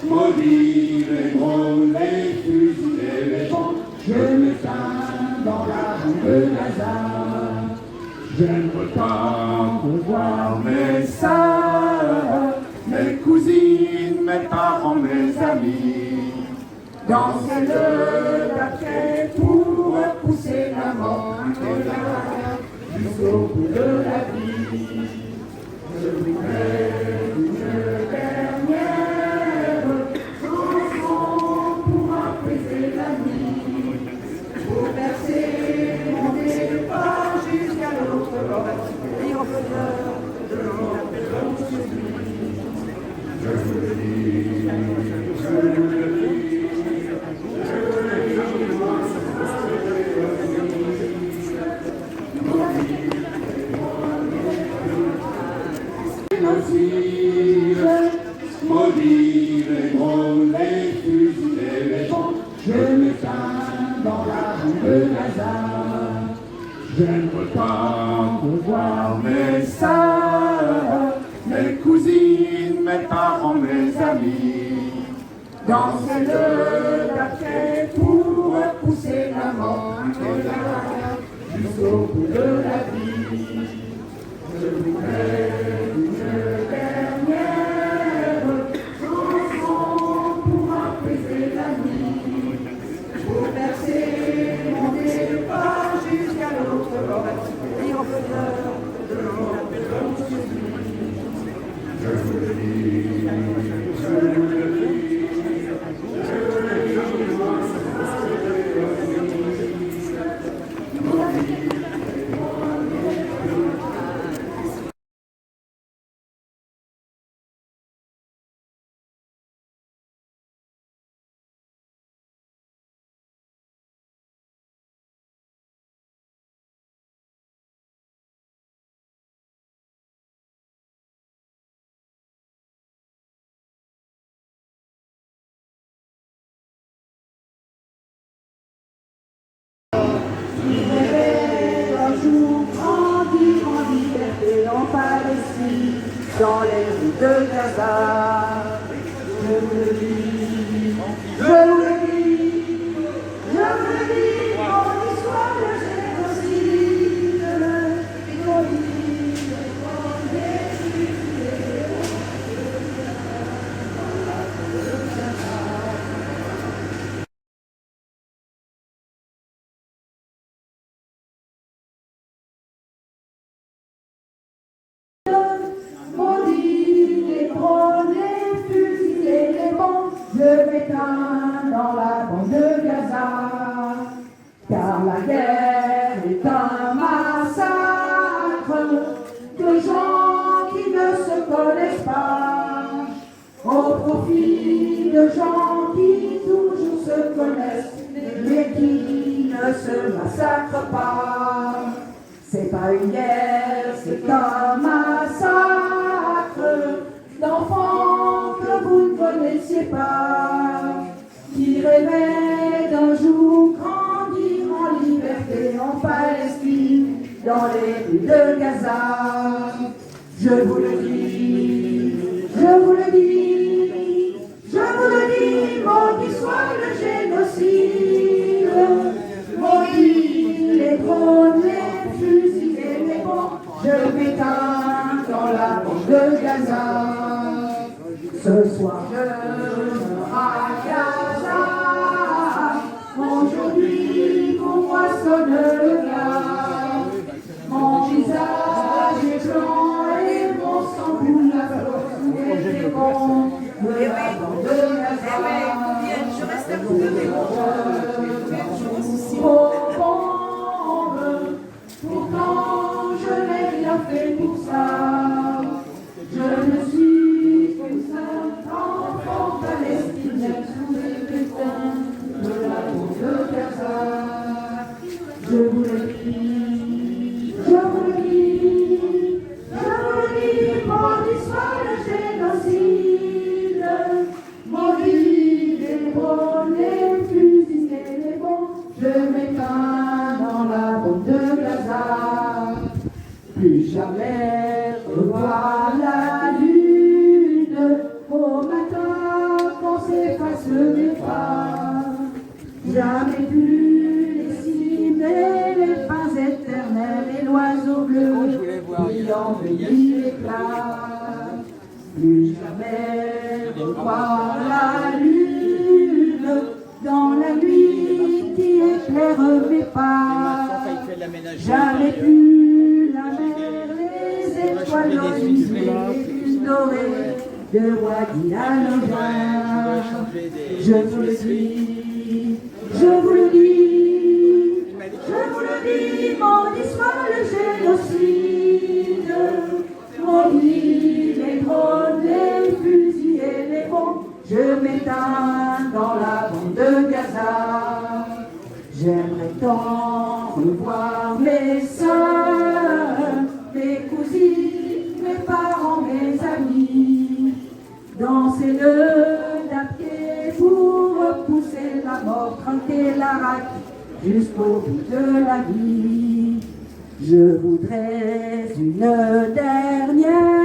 Maudit les drôles, les fusils et les bombes, je m'éteins dans la rue de Gaza. J'aimerais pas voir mes sœurs, mes cousines, mes parents, mes amis, danser le taquet pour repousser la mort jusqu'au bout de la vie. Je voudrais une dernière chanson pour apaiser la nuit, pour verser mon départ jusqu'à l'autre bord, dire au bonheur de l'homme que je suis. Je vous le dis, je vous le dis, je vous le dis, moi, maudit les drôles, les fusils et les bombes, je m'éteins dans la rue de Gaza. J'aimerais pas voir mes sœurs, mes cousines, mes parents, mes amis, danser le taquet pour repousser la mort jusqu'au bout de la vie. Je voudrais une dernière chanson pour apaiser la nuit, pour verser mon départ jusqu'à l'autre bord, dire au bonheur de l'homme que je suis. Je vous le dis, je vous le dis, je vous le dis, moi, dans les rues de Gaza. Je vous le dis, je vous le dis, je vous le dis, mon histoire de génocide, et qu'on dit, je m'éteins dans la bande de Gaza, car la guerre est un massacre de gens qui ne se connaissent pas, au profit de gens qui toujours se connaissent, mais qui ne se massacrent pas. C'est pas une guerre, c'est un massacre d'enfants que vous ne connaissiez pas, qui rêvaient d'un jour grandir en liberté en Palestine, dans les rues de Gaza. Je vous le dis, je vous le dis, je vous le dis, maudit soit le génocide, maudit les drones, les fusils et les bombes, je m'éteins dans la bande de Gaza. Ce soir je meurs à Gaza, aujourd'hui pour moi sonne le glas. Mon visage est blanc et mon sang coule la fleur et les bombes de la bande de Gaza. Je reste à côté des pourtant je n'ai rien fait pour ça. Je ne suis qu'un enfant palestinien sous les putains de la bande de Gaza. Je vous le dis, je vous le dis, je vous le dis, maudit soit le génocide, maudit les drones, les fusils et les bombes, je m'éteins dans la bande de Gaza. Plus jamais revoir la lune, envahit l'éclat. Plus jamais ne voir la lune dans la nuit qui éclaire mes pas. Jamais plus la mer, les étoiles olivées, les lunes dorées de Wadi Al-Nova. Je vous le dis, je vous le dis, je vous le dis, maudit soit le génocide, maudit les drones, les fusils et les bombes. Je m'éteins dans la bande de Gaza. J'aimerais tant revoir mes sœurs, mes cousines, mes parents, mes amis, danser le tapier pour repousser la mort, trinquer la rate jusqu'au bout de la vie. Je voudrais une dernière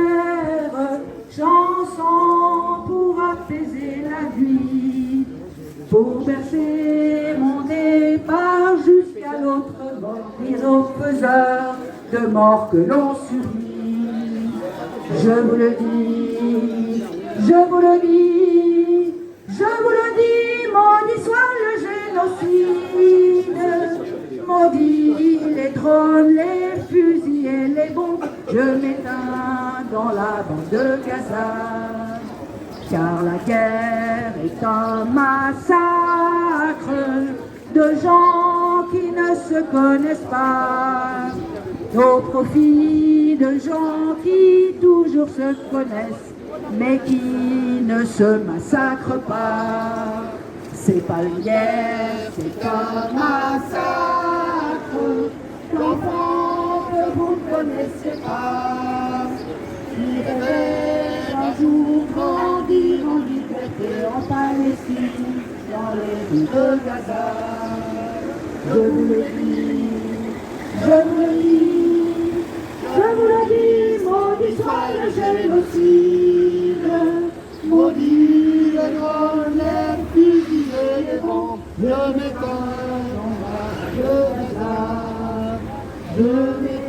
chanson pour apaiser la nuit, pour bercer mon départ jusqu'à l'autre bord, dire aux faiseurs de mort que l'on subit. Je vous le dis, je vous le dis, je vous le dis, maudit soit le génocide, maudit les drones, les fusils et les bombes. Je m'éteins dans la bande de Gaza, car la guerre est un massacre de gens qui ne se connaissent pas, au profit de gens qui toujours se connaissent, mais qui ne se massacrent pas. C'est pas une guerre, c'est un massacre d'enfants que vous ne connaissez pas, qui rêvaient un jour grandir en liberté en Palestine, dans les rues de Gaza. Je vous le dis, je vous le dis, je vous le dis, maudit soit le génocide, maudit les drones, les fusils et les bombes. Je m'éteins dans la rue de Gaza, je m'éteins.